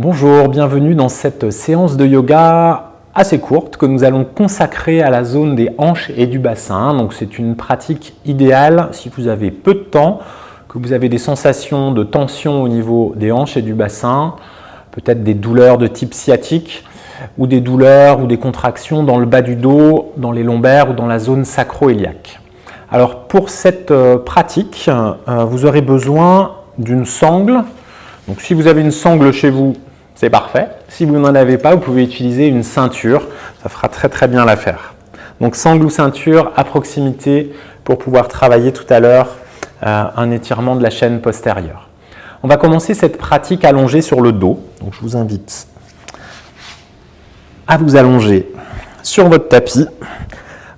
Bonjour, bienvenue dans cette séance de yoga assez courte que nous allons consacrer à la zone des hanches et du bassin. Donc c'est une pratique idéale si vous avez peu de temps, que vous avez des sensations de tension au niveau des hanches et du bassin, peut-être des douleurs de type sciatique ou des douleurs ou des contractions dans le bas du dos, dans les lombaires ou dans la zone sacro-iliaque. Alors pour cette pratique, vous aurez besoin d'une sangle. Donc si vous avez une sangle chez vous, c'est parfait. Si vous n'en avez pas, vous pouvez utiliser une ceinture. Ça fera très bien l'affaire. Donc sangle ou ceinture à proximité pour pouvoir travailler tout à l'heure un étirement de la chaîne postérieure. On va commencer cette pratique allongée sur le dos. Donc je vous invite à vous allonger sur votre tapis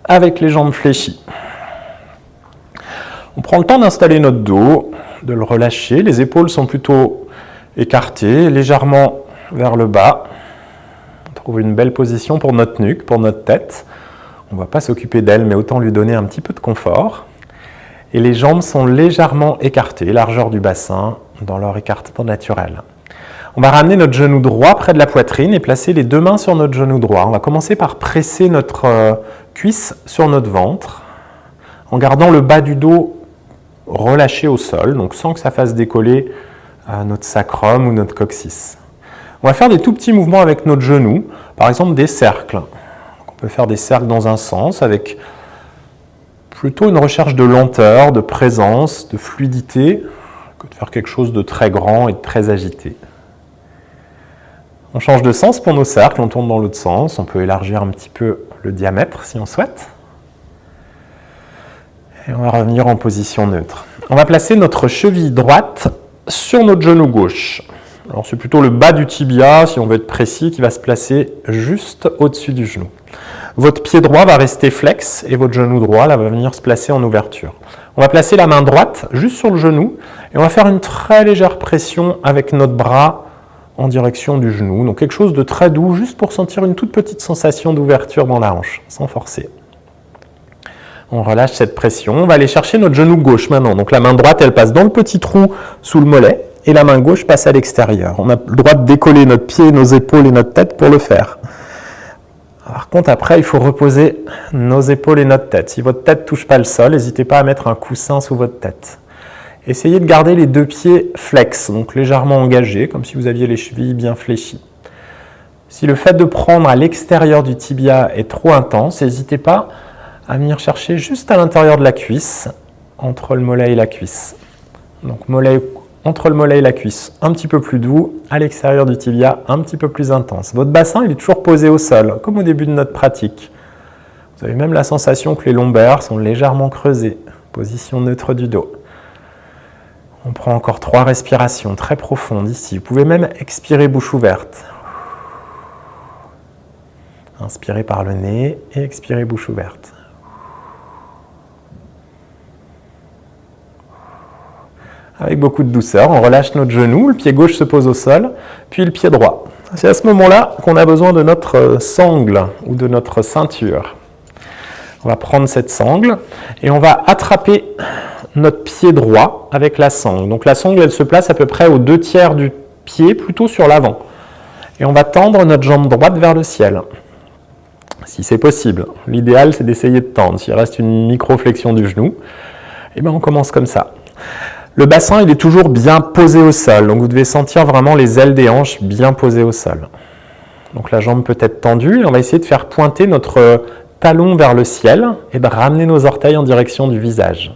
avec les jambes fléchies. On prend le temps d'installer notre dos, de le relâcher. Les épaules sont plutôt écartées, légèrement vers le bas. On trouve une belle position pour notre nuque, pour notre tête. On ne va pas s'occuper d'elle, mais autant lui donner un petit peu de confort. Et les jambes sont légèrement écartées, largeur du bassin, dans leur écartement naturel. On va ramener notre genou droit près de la poitrine et placer les deux mains sur notre genou droit. On va commencer par presser notre cuisse sur notre ventre, en gardant le bas du dos relâché au sol, donc sans que ça fasse décoller notre sacrum ou notre coccyx. On va faire des tout petits mouvements avec notre genou, par exemple des cercles. Donc on peut faire des cercles dans un sens avec plutôt une recherche de lenteur, de présence, de fluidité, que de faire quelque chose de très grand et de très agité. On change de sens pour nos cercles, on tourne dans l'autre sens, on peut élargir un petit peu le diamètre si on souhaite. Et on va revenir en position neutre. On va placer notre cheville droite sur notre genou gauche. Alors c'est plutôt le bas du tibia, si on veut être précis, qui va se placer juste au-dessus du genou. Votre pied droit va rester flex et votre genou droit là, va venir se placer en ouverture. On va placer la main droite juste sur le genou et on va faire une très légère pression avec notre bras en direction du genou. Donc quelque chose de très doux, juste pour sentir une toute petite sensation d'ouverture dans la hanche, sans forcer. On relâche cette pression. On va aller chercher notre genou gauche maintenant. Donc la main droite, elle passe dans le petit trou sous le mollet et la main gauche passe à l'extérieur. On a le droit de décoller notre pied, nos épaules et notre tête pour le faire. Par contre, après, il faut reposer nos épaules et notre tête. Si votre tête ne touche pas le sol, n'hésitez pas à mettre un coussin sous votre tête. Essayez de garder les deux pieds flex, donc légèrement engagés, comme si vous aviez les chevilles bien fléchies. Si le fait de prendre à l'extérieur du tibia est trop intense, n'hésitez pas à venir chercher juste à l'intérieur de la cuisse, entre le mollet et la cuisse. Donc entre le mollet et la cuisse, un petit peu plus doux, à l'extérieur du tibia, un petit peu plus intense. Votre bassin, il est toujours posé au sol, comme au début de notre pratique. Vous avez même la sensation que les lombaires sont légèrement creusés, position neutre du dos. On prend encore 3 respirations très profondes ici. Vous pouvez même expirer bouche ouverte. Inspirez par le nez et expirez bouche ouverte. Avec beaucoup de douceur, on relâche notre genou, le pied gauche se pose au sol, puis le pied droit. C'est à ce moment-là qu'on a besoin de notre sangle ou de notre ceinture. On va prendre cette sangle et on va attraper notre pied droit avec la sangle. Donc la sangle, elle se place à peu près aux 2/3 du pied, plutôt sur l'avant. Et on va tendre notre jambe droite vers le ciel, si c'est possible. L'idéal, c'est d'essayer de tendre. S'il reste une micro-flexion du genou, et bien on commence comme ça. Le bassin, il est toujours bien posé au sol, donc vous devez sentir vraiment les ailes des hanches bien posées au sol. Donc la jambe peut être tendue et on va essayer de faire pointer notre talon vers le ciel et de ramener nos orteils en direction du visage.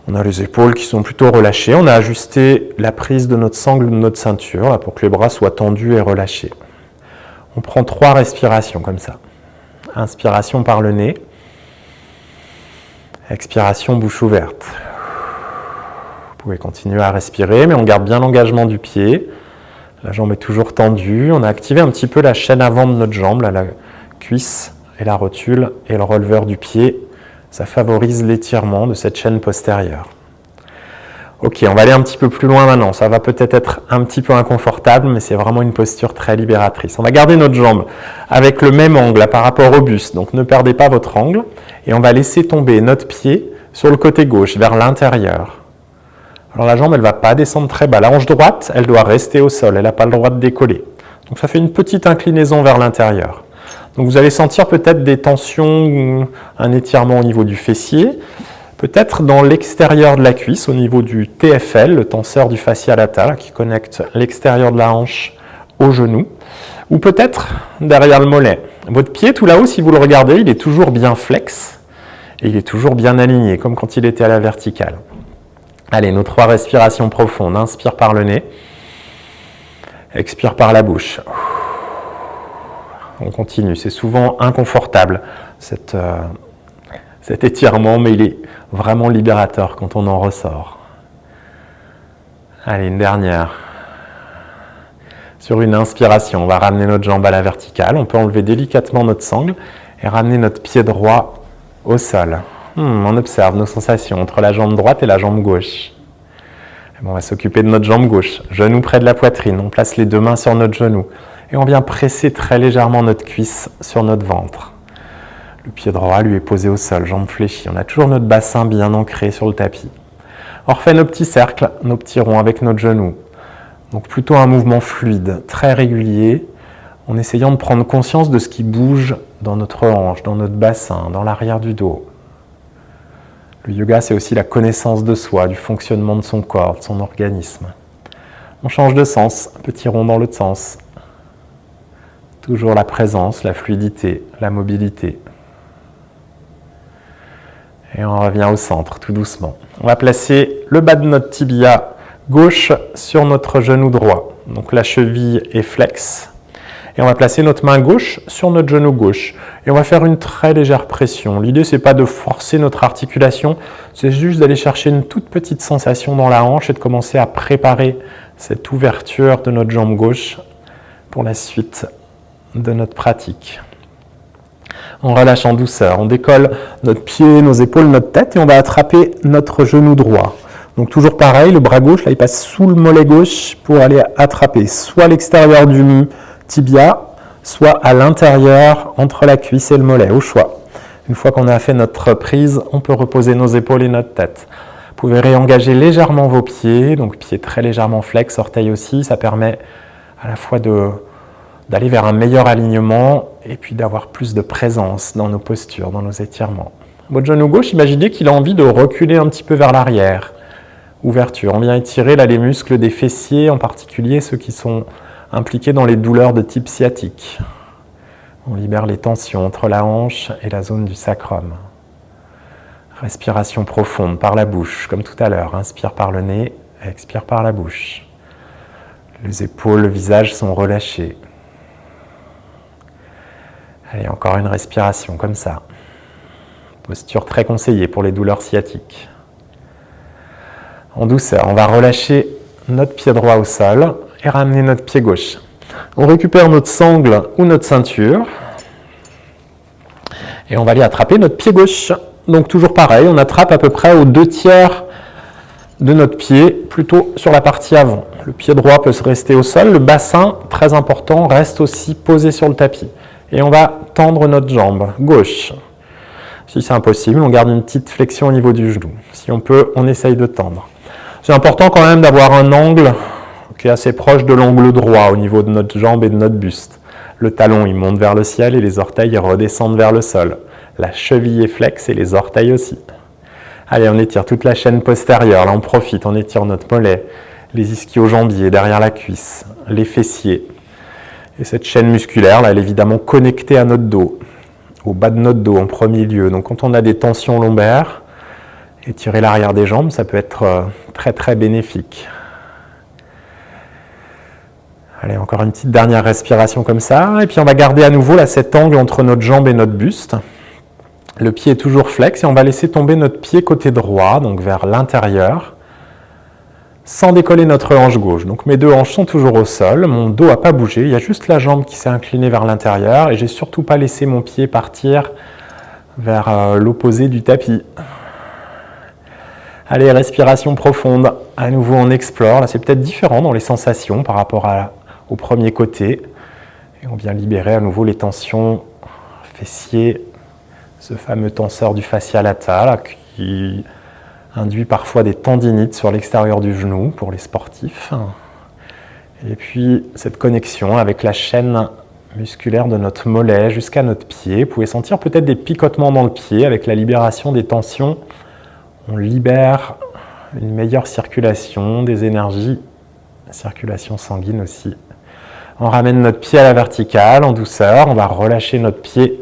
On a les épaules qui sont plutôt relâchées, on a ajusté la prise de notre sangle ou de notre ceinture là, pour que les bras soient tendus et relâchés. On prend 3 respirations comme ça. Inspiration par le nez, expiration bouche ouverte. Vous pouvez continuer à respirer, mais on garde bien l'engagement du pied. La jambe est toujours tendue. On a activé un petit peu la chaîne avant de notre jambe, là, la cuisse et la rotule et le releveur du pied. Ça favorise l'étirement de cette chaîne postérieure. Ok, on va aller un petit peu plus loin maintenant. Ça va peut-être être un petit peu inconfortable, mais c'est vraiment une posture très libératrice. On va garder notre jambe avec le même angle là, par rapport au buste. Donc ne perdez pas votre angle. Et on va laisser tomber notre pied sur le côté gauche, vers l'intérieur. Alors la jambe, elle ne va pas descendre très bas. La hanche droite, elle doit rester au sol. Elle n'a pas le droit de décoller. Donc ça fait une petite inclinaison vers l'intérieur. Donc vous allez sentir peut-être des tensions ou un étirement au niveau du fessier. Peut-être dans l'extérieur de la cuisse, au niveau du TFL, le tenseur du fascia latal, qui connecte l'extérieur de la hanche au genou. Ou peut-être derrière le mollet. Votre pied, tout là-haut, si vous le regardez, il est toujours bien flex. Et il est toujours bien aligné, comme quand il était à la verticale. Allez, nos 3 respirations profondes. Inspire par le nez. Expire par la bouche. On continue. C'est souvent inconfortable, cet étirement, mais il est vraiment libérateur quand on en ressort. Allez, une dernière. Sur une inspiration, on va ramener notre jambe à la verticale. On peut enlever délicatement notre sangle et ramener notre pied droit au sol. On observe nos sensations entre la jambe droite et la jambe gauche. On va s'occuper de notre jambe gauche, genou près de la poitrine. On place les 2 mains sur notre genou et on vient presser très légèrement notre cuisse sur notre ventre. Le pied droit lui est posé au sol, jambe fléchie. On a toujours notre bassin bien ancré sur le tapis. On refait nos petits cercles, nos petits ronds avec notre genou. Donc plutôt un mouvement fluide, très régulier, en essayant de prendre conscience de ce qui bouge dans notre hanche, dans notre bassin, dans l'arrière du dos. Le yoga, c'est aussi la connaissance de soi, du fonctionnement de son corps, de son organisme. On change de sens, un petit rond dans l'autre sens. Toujours la présence, la fluidité, la mobilité. Et on revient au centre, tout doucement. On va placer le bas de notre tibia gauche sur notre genou droit. Donc la cheville est flex. Et on va placer notre main gauche sur notre genou gauche. Et on va faire une très légère pression. L'idée, ce n'est pas de forcer notre articulation, c'est juste d'aller chercher une toute petite sensation dans la hanche et de commencer à préparer cette ouverture de notre jambe gauche pour la suite de notre pratique. On relâche en douceur, on décolle notre pied, nos épaules, notre tête et on va attraper notre genou droit. Donc toujours pareil, le bras gauche, là, il passe sous le mollet gauche pour aller attraper soit l'extérieur du tibia, soit à l'intérieur entre la cuisse et le mollet, au choix. Une fois qu'on a fait notre prise, on peut reposer nos épaules et notre tête. Vous pouvez réengager légèrement vos pieds, donc pieds très légèrement flex, orteils aussi, ça permet à la fois d'aller vers un meilleur alignement et puis d'avoir plus de présence dans nos postures, dans nos étirements. Votre genou gauche, imaginez qu'il a envie de reculer un petit peu vers l'arrière. Ouverture, on vient étirer là les muscles des fessiers, en particulier ceux qui sont impliqués dans les douleurs de type sciatique. On libère les tensions entre la hanche et la zone du sacrum. Respiration profonde par la bouche, comme tout à l'heure. Inspire par le nez, expire par la bouche. Les épaules, le visage sont relâchés. Allez, encore une respiration comme ça. Posture très conseillée pour les douleurs sciatiques. En douceur, on va relâcher notre pied droit au sol et ramener notre pied gauche. On récupère notre sangle ou notre ceinture et on va aller attraper notre pied gauche. Donc toujours pareil, on attrape à peu près aux 2/3 de notre pied, plutôt sur la partie avant. Le pied droit peut se rester au sol, le bassin, très important, reste aussi posé sur le tapis. Et on va tendre notre jambe gauche. Si c'est impossible, on garde une petite flexion au niveau du genou. Si on peut, on essaye de tendre. C'est important quand même d'avoir un angle qui est assez proche de l'angle droit au niveau de notre jambe et de notre buste. Le talon, il monte vers le ciel et les orteils redescendent vers le sol. La cheville est flex et les orteils aussi. Allez, on étire toute la chaîne postérieure. Là, on profite, on étire notre mollet, les ischio-jambiers derrière la cuisse, les fessiers. Et cette chaîne musculaire, là, elle est évidemment connectée à notre dos, au bas de notre dos en premier lieu. Donc quand on a des tensions lombaires, étirer l'arrière des jambes, ça peut être très très bénéfique. Allez, encore une petite dernière respiration comme ça. Et puis on va garder à nouveau là, cet angle entre notre jambe et notre buste. Le pied est toujours flex et on va laisser tomber notre pied côté droit, donc vers l'intérieur, sans décoller notre hanche gauche. Donc mes 2 hanches sont toujours au sol, mon dos n'a pas bougé, il y a juste la jambe qui s'est inclinée vers l'intérieur et j'ai surtout pas laissé mon pied partir vers l'opposé du tapis. Allez, respiration profonde. À nouveau, on explore. Là, c'est peut-être différent dans les sensations par rapport au premier côté. Et on vient libérer à nouveau les tensions fessiers, ce fameux tenseur du fascia latal qui induit parfois des tendinites sur l'extérieur du genou pour les sportifs. Et puis cette connexion avec la chaîne musculaire de notre mollet jusqu'à notre pied. Vous pouvez sentir peut-être des picotements dans le pied avec la libération des tensions. On libère une meilleure circulation des énergies, circulation sanguine aussi. On ramène notre pied à la verticale en douceur. On va relâcher notre pied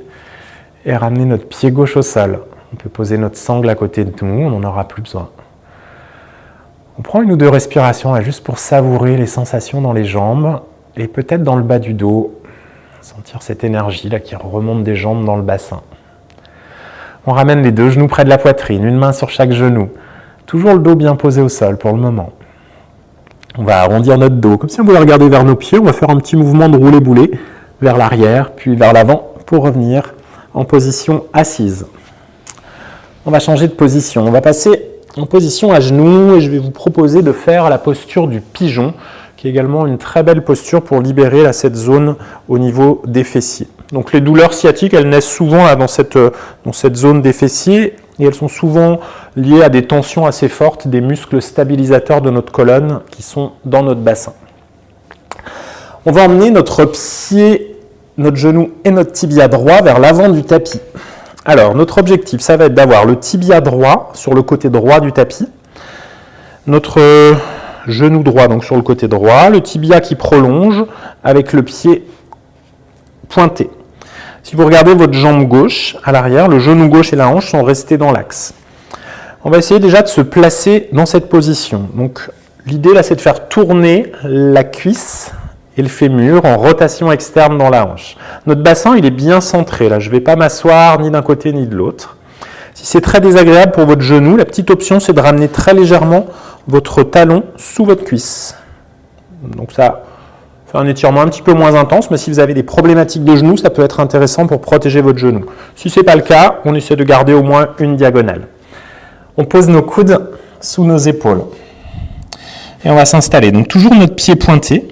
et ramener notre pied gauche au sol. On peut poser notre sangle à côté de nous, on n'en aura plus besoin. On prend 1 ou 2 respirations là, juste pour savourer les sensations dans les jambes et peut-être dans le bas du dos. Sentir cette énergie là qui remonte des jambes dans le bassin. On ramène les 2 genoux près de la poitrine, une main sur chaque genou. Toujours le dos bien posé au sol pour le moment. On va arrondir notre dos, comme si on voulait regarder vers nos pieds. On va faire un petit mouvement de roulé-boulé vers l'arrière, puis vers l'avant pour revenir en position assise. On va changer de position. On va passer en position à genoux et je vais vous proposer de faire la posture du pigeon, qui est également une très belle posture pour libérer là, cette zone au niveau des fessiers. Donc les douleurs sciatiques, elles naissent souvent là, dans cette zone des fessiers et elles sont souvent liées à des tensions assez fortes des muscles stabilisateurs de notre colonne qui sont dans notre bassin. On va emmener notre pied, notre genou et notre tibia droit vers l'avant du tapis. Alors, notre objectif, ça va être d'avoir le tibia droit sur le côté droit du tapis, notre genou droit donc sur le côté droit, le tibia qui prolonge avec le pied pointé. Si vous regardez votre jambe gauche à l'arrière, le genou gauche et la hanche sont restés dans l'axe. On va essayer déjà de se placer dans cette position. Donc, l'idée là, c'est de faire tourner la cuisse et le fémur en rotation externe dans la hanche. Notre bassin, il est bien centré. Là, je ne vais pas m'asseoir ni d'un côté ni de l'autre. Si c'est très désagréable pour votre genou, la petite option, c'est de ramener très légèrement votre talon sous votre cuisse. Donc ça fait un étirement un petit peu moins intense, mais si vous avez des problématiques de genoux, ça peut être intéressant pour protéger votre genou. Si ce n'est pas le cas, on essaie de garder au moins une diagonale. On pose nos coudes sous nos épaules. Et on va s'installer. Donc toujours notre pied pointé,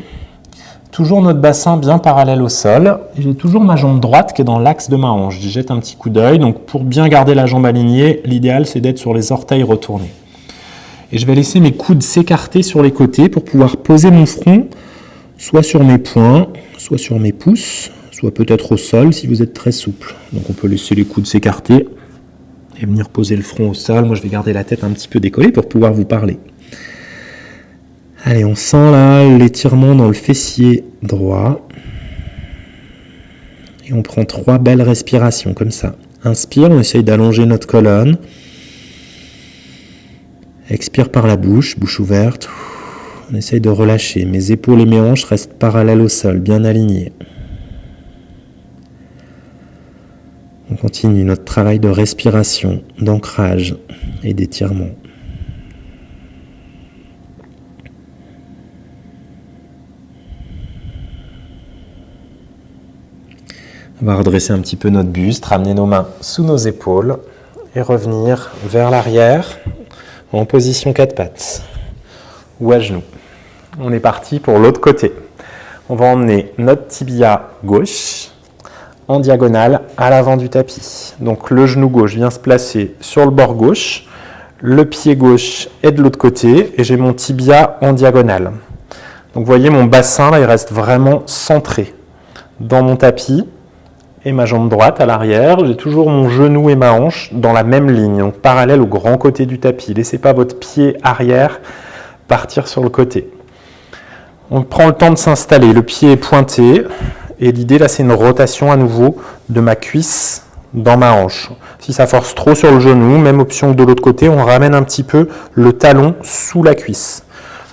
toujours notre bassin bien parallèle au sol. Et j'ai toujours ma jambe droite qui est dans l'axe de ma hanche. J'y jette un petit coup d'œil. Donc pour bien garder la jambe alignée, l'idéal c'est d'être sur les orteils retournés. Et je vais laisser mes coudes s'écarter sur les côtés pour pouvoir poser mon front soit sur mes poings, soit sur mes pouces, soit peut-être au sol si vous êtes très souple. Donc on peut laisser les coudes s'écarter et venir poser le front au sol. Moi je vais garder la tête un petit peu décollée pour pouvoir vous parler. Allez, on sent là l'étirement dans le fessier droit. Et on prend 3 belles respirations comme ça. Inspire, on essaye d'allonger notre colonne. Expire par la bouche, bouche ouverte. On essaye de relâcher. Mes épaules et mes hanches restent parallèles au sol, bien alignées. On continue notre travail de respiration, d'ancrage et d'étirement. On va redresser un petit peu notre buste, ramener nos mains sous nos épaules et revenir vers l'arrière en position 4 pattes ou à genoux. On est parti pour l'autre côté. On va emmener notre tibia gauche en diagonale à l'avant du tapis. Donc le genou gauche vient se placer sur le bord gauche, le pied gauche est de l'autre côté et j'ai mon tibia en diagonale. Donc vous voyez mon bassin là, il reste vraiment centré dans mon tapis. Et ma jambe droite à l'arrière, j'ai toujours mon genou et ma hanche dans la même ligne, donc parallèle au grand côté du tapis. Laissez pas votre pied arrière partir sur le côté. On prend le temps de s'installer, le pied est pointé, et l'idée là c'est une rotation à nouveau de ma cuisse dans ma hanche. Si ça force trop sur le genou, même option que de l'autre côté, on ramène un petit peu le talon sous la cuisse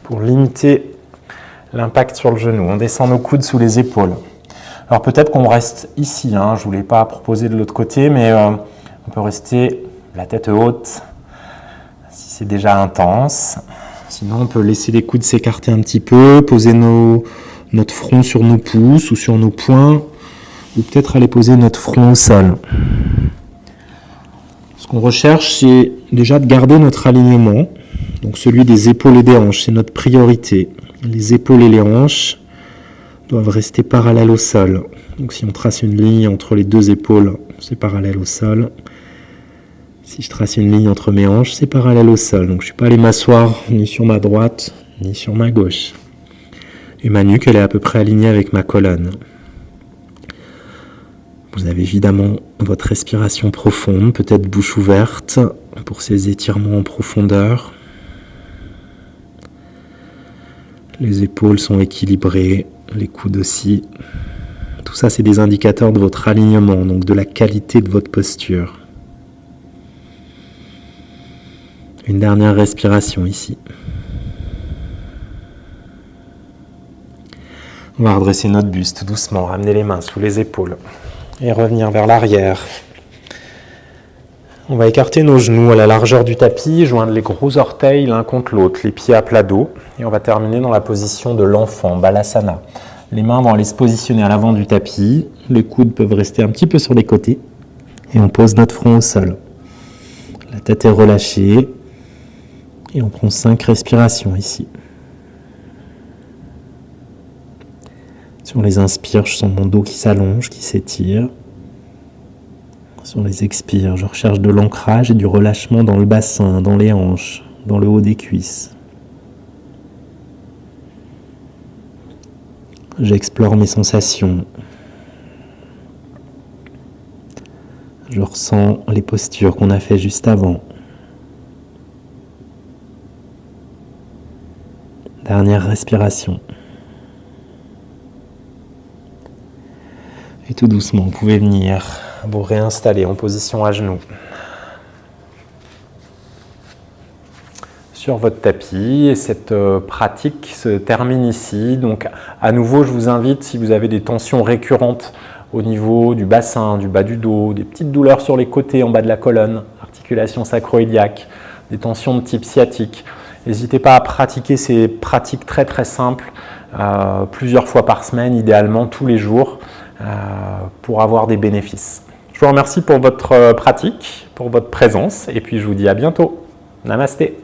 pour limiter l'impact sur le genou. On descend nos coudes sous les épaules. Alors peut-être qu'on reste ici, je ne voulais pas proposer de l'autre côté, mais on peut rester la tête haute si c'est déjà intense. Sinon on peut laisser les coudes s'écarter un petit peu, poser notre front sur nos pouces ou sur nos poings, ou peut-être aller poser notre front au sol. Ce qu'on recherche, c'est déjà de garder notre alignement, donc celui des épaules et des hanches, c'est notre priorité. Les épaules et les hanches doivent rester parallèles au sol. Donc si on trace une ligne entre les 2 épaules, c'est parallèle au sol. Si je trace une ligne entre mes hanches, c'est parallèle au sol. Donc je ne suis pas allé m'asseoir ni sur ma droite, ni sur ma gauche. Et ma nuque, elle est à peu près alignée avec ma colonne. Vous avez évidemment votre respiration profonde, peut-être bouche ouverte, pour ces étirements en profondeur. Les épaules sont équilibrées, les coudes aussi. Tout ça, c'est des indicateurs de votre alignement, donc de la qualité de votre posture. Une dernière respiration ici. On va redresser notre buste doucement, ramener les mains sous les épaules et revenir vers l'arrière. On va écarter nos genoux à la largeur du tapis, joindre les gros orteils l'un contre l'autre, les pieds à plat dos. Et on va terminer dans la position de l'enfant, Balasana. Les mains vont aller se positionner à l'avant du tapis, les coudes peuvent rester un petit peu sur les côtés. Et on pose notre front au sol. La tête est relâchée. Et on prend 5 respirations ici. Sur les inspires, je sens mon dos qui s'allonge, qui s'étire. Sur les expires, je recherche de l'ancrage et du relâchement dans le bassin, dans les hanches, dans le haut des cuisses. J'explore mes sensations. Je ressens les postures qu'on a fait juste avant. Dernière respiration. Et tout doucement, vous pouvez venir vous réinstaller en position à genoux. Sur votre tapis, et cette pratique se termine ici. Donc à nouveau, je vous invite, si vous avez des tensions récurrentes au niveau du bassin, du bas du dos, des petites douleurs sur les côtés, en bas de la colonne, articulation sacro-iliaque, des tensions de type sciatique, n'hésitez pas à pratiquer ces pratiques très très simples, plusieurs fois par semaine, idéalement tous les jours, pour avoir des bénéfices. Je vous remercie pour votre pratique, pour votre présence, et puis je vous dis à bientôt. Namasté.